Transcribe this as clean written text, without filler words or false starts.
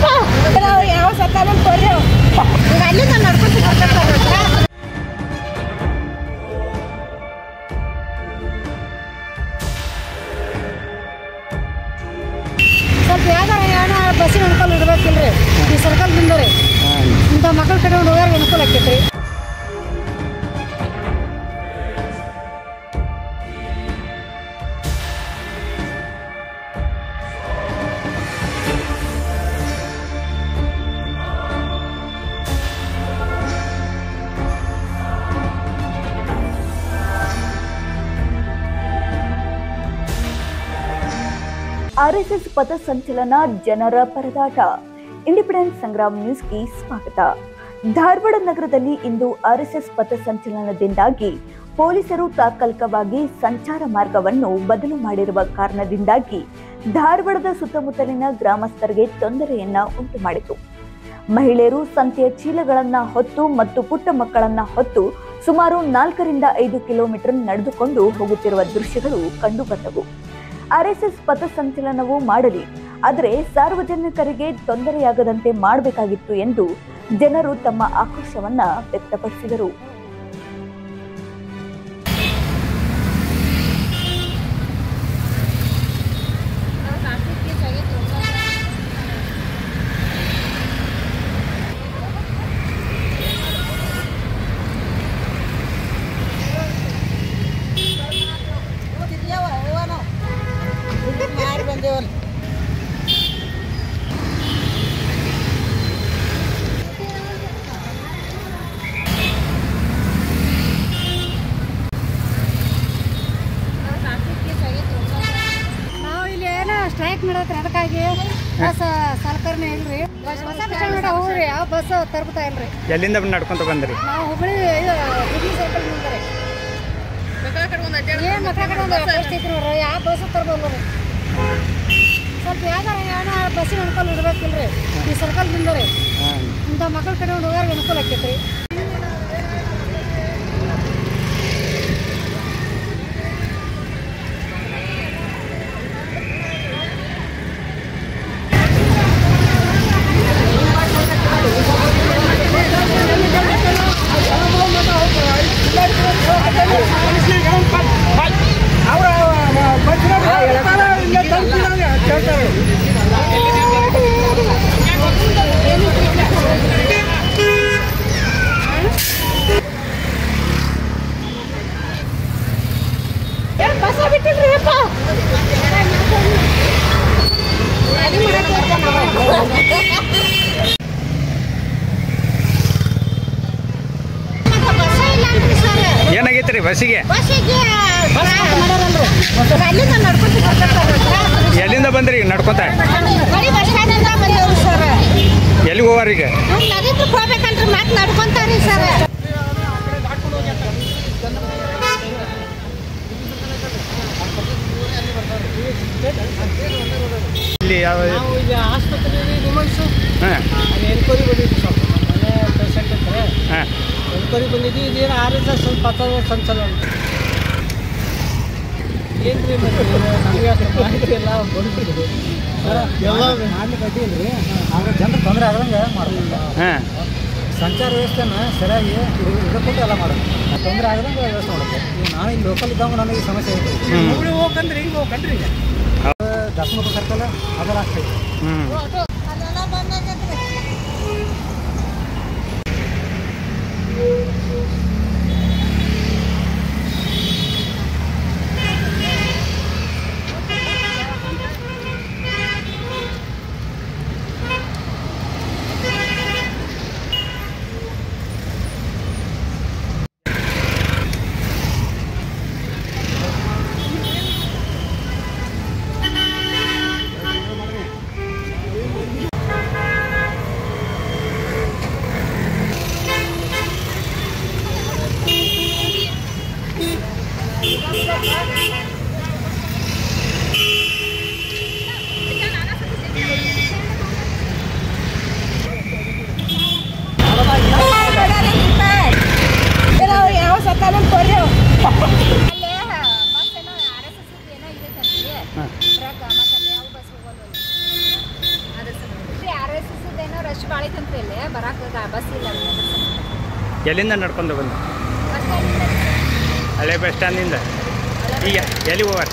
ಯಾವ ಸತ್ತಾನ ಕೊಡ್ರಿ ಅಲ್ಲಿಂದ ನಡ್ಕೊಂಡು ಸ್ವಲ್ಪ ಯಾವ್ದಾರ ಏನೋ ಬಸ್ಸಿನ ಅನುಕೂಲ ಇರ್ಬೇಕಿಲ್ರಿ. ಈ ಸರ್ಕಲ್ದಿಂದ ರೀ ಇಂಥ ಮಕ್ಕಳ ಕಟ್ಕೊಂಡು ಹೋಗೋರಿಗೆ ಅನುಕೂಲ ಆಕೈತ್ರಿ. ಆರ್ಎಸ್ಎಸ್ ಪಥಸಂಚಲನ ಜನರ ಪರದಾಟ. ಇಂಡಿಪೆಂಡೆನ್ಸ್ ಸಂಗ್ರಾಮ್ ನ್ಯೂಸ್ಗೆ ಸ್ವಾಗತ. ಧಾರವಾಡ ನಗರದಲ್ಲಿ ಇಂದು ಆರ್ಎಸ್ಎಸ್ ಪಥಸಂಚಲನದಿಂದಾಗಿ ಪೊಲೀಸರು ತಾತ್ಕಾಲಿಕವಾಗಿ ಸಂಚಾರ ಮಾರ್ಗವನ್ನು ಬದಲು ಮಾಡಿರುವ ಕಾರಣದಿಂದಾಗಿ ಧಾರವಾಡದ ಸುತ್ತಮುತ್ತಲಿನ ಗ್ರಾಮಸ್ಥರಿಗೆ ತೊಂದರೆಯನ್ನ ಉಂಟು ಮಾಡಿತು. ಮಹಿಳೆಯರು ಸಂತೆಯ ಚೀಲಗಳನ್ನ ಹೊತ್ತು ಮತ್ತು ಪುಟ್ಟ ಮಕ್ಕಳನ್ನ ಹೊತ್ತು ಸುಮಾರು 4 ರಿಂದ 5 ಕಿಲೋಮೀಟರ್ ನಡೆದುಕೊಂಡು ಹೋಗುತ್ತಿರುವ ದೃಶ್ಯಗಳು ಕಂಡುಬಂದವು. ಆರ್ಎಸ್ಎಸ್ ಪಥಸಂಚಲನವು ಮಾಡಲಿ, ಆದರೆ ಸಾರ್ವಜನಿಕರಿಗೆ ತೊಂದರೆಯಾಗದಂತೆ ಮಾಡಬೇಕಾಗಿತ್ತು ಎಂದು ಜನರು ತಮ್ಮ ಆಕ್ರೋಶವನ್ನ ವ್ಯಕ್ತಪಡಿಸಿದರು. ಸ್ಟ್ರೈಕ್ ಮಾಡತ್ರಿ, ಅದಕ್ಕಾಗಿ ಬಸ್ ಸರ್ಕಾರನೇ ಇಲ್ರಿ. ಹೊಸ ಬಸ್ ಹೋಗ್ರಿ, ಯಾವ ಬಸ್ ತರ್ಬತಾ ಇಲ್ರಿ. ಎಲ್ಲಿಂದ ನಡ್ಕೊಂತ ಬಂದ್ರಿ? ನಾವು ಹುಬ್ಳಿ ಸರ್ಕಲ್ ಮುಂದೆ ಏನ್ ಮಕ್ಕಳ ಕಡೆ ಒಂದು ಎಷ್ಟು ಐತ್ರಿ, ಯಾವ ಬಸ್ ತರ್ಬೋಲ್ರಿ. ಸ್ವಲ್ಪ ಯಾವ್ದಾರ ಏನೋ ಬಸ್ಸಿನ ಅನುಕೂಲ ಇರ್ಬೇಕಿಲ್ರಿ. ಈ ಸರ್ಕಲ್ದಿಂದ ರೀ ಇಂಥ ಮಕ್ಕಳ ಕಡೆ ಹೋಗೋರಿಗೆ ಅನುಕೂಲ ಆಕೈತ್ರಿ. ಏನಾಗೈತ್ರಿ ಬಸ್ಸಿಗೆ? ಎಲ್ಲಿಂದ ಬಂದ್ರಿ ನಡ್ಕೊಂತ? ಎಲ್ಲಿಗೆ ಹೋಗಾರೀಗ? ಇಲ್ಲಿ ಯಾವ ಆಸ್ಪತ್ರೆ ವುಮೆನ್ಸು ಎನ್ಕ್ವೈರಿ ಬಂದಿದ್ದು ಸ್ವಲ್ಪ ಮನೆ ಪೇಷಂಟ್ ಇರ್ತಾರೆ. ಎನ್ಕ್ವೈರಿ ಬಂದಿದ್ದು ಇದೇನು RSS ಪಥ ಸಂಚಲನ ಏನ್ರಿ ನಮಗೆ ಅಷ್ಟು ಮಾಹಿತಿ ಎಲ್ಲ ಬಂದ್ಬಿಟ್ಟಿದೆ. ಎಲ್ಲ ಮಾಡ್ಲಿಕ್ಕೆ ಅಡ್ಡಿಲ್ರಿ, ಆದ್ರೆ ಜನರು ತೊಂದರೆ ಆಗದಂಗೆ ಮಾಡಬೇಕು. ಸಂಚಾರ ವ್ಯವಸ್ಥೆನ ಸರಿಯಾಗಿ ಇಡಕೊಂಡು ಎಲ್ಲ ಮಾಡೋದು, ತೊಂದರೆ ಆಗದಂಗೆ ವ್ಯವಸ್ಥೆ ಮಾಡುತ್ತೆ. ನಾನು ಇಲ್ಲಿ ಲೋಕಲ್ ಇದ್ದಾಗ ನನಗೆ ಸಮಸ್ಯೆ ಇದೆ. ಹೋಗಂದ್ರೆ ಹಿಂಗೆ ಹೋಗಂಡ್ರಿ ದಸಮುಖ ಸರ್ಕಲ್ ಅದೆಲ್ಲ ಆಗ್ತೈತೆ. ಭಾಳ ಐತಂತ್ರಿ ಇಲ್ಲಿ ಬರಾಕ ಬಸ್ ಇಲ್ಲ ಎಲ್ಲಿಂದ ನಡ್ಕೊಂಡು ಬಂದು ಬಸ್ ಸ್ಟ್ಯಾಂಡ್ ಹಳೆ ಬಸ್ ಸ್ಟ್ಯಾಂಡಿಂದ ಈಗ ಎಲ್ಲಿಗೆ ಹೋಗಾರ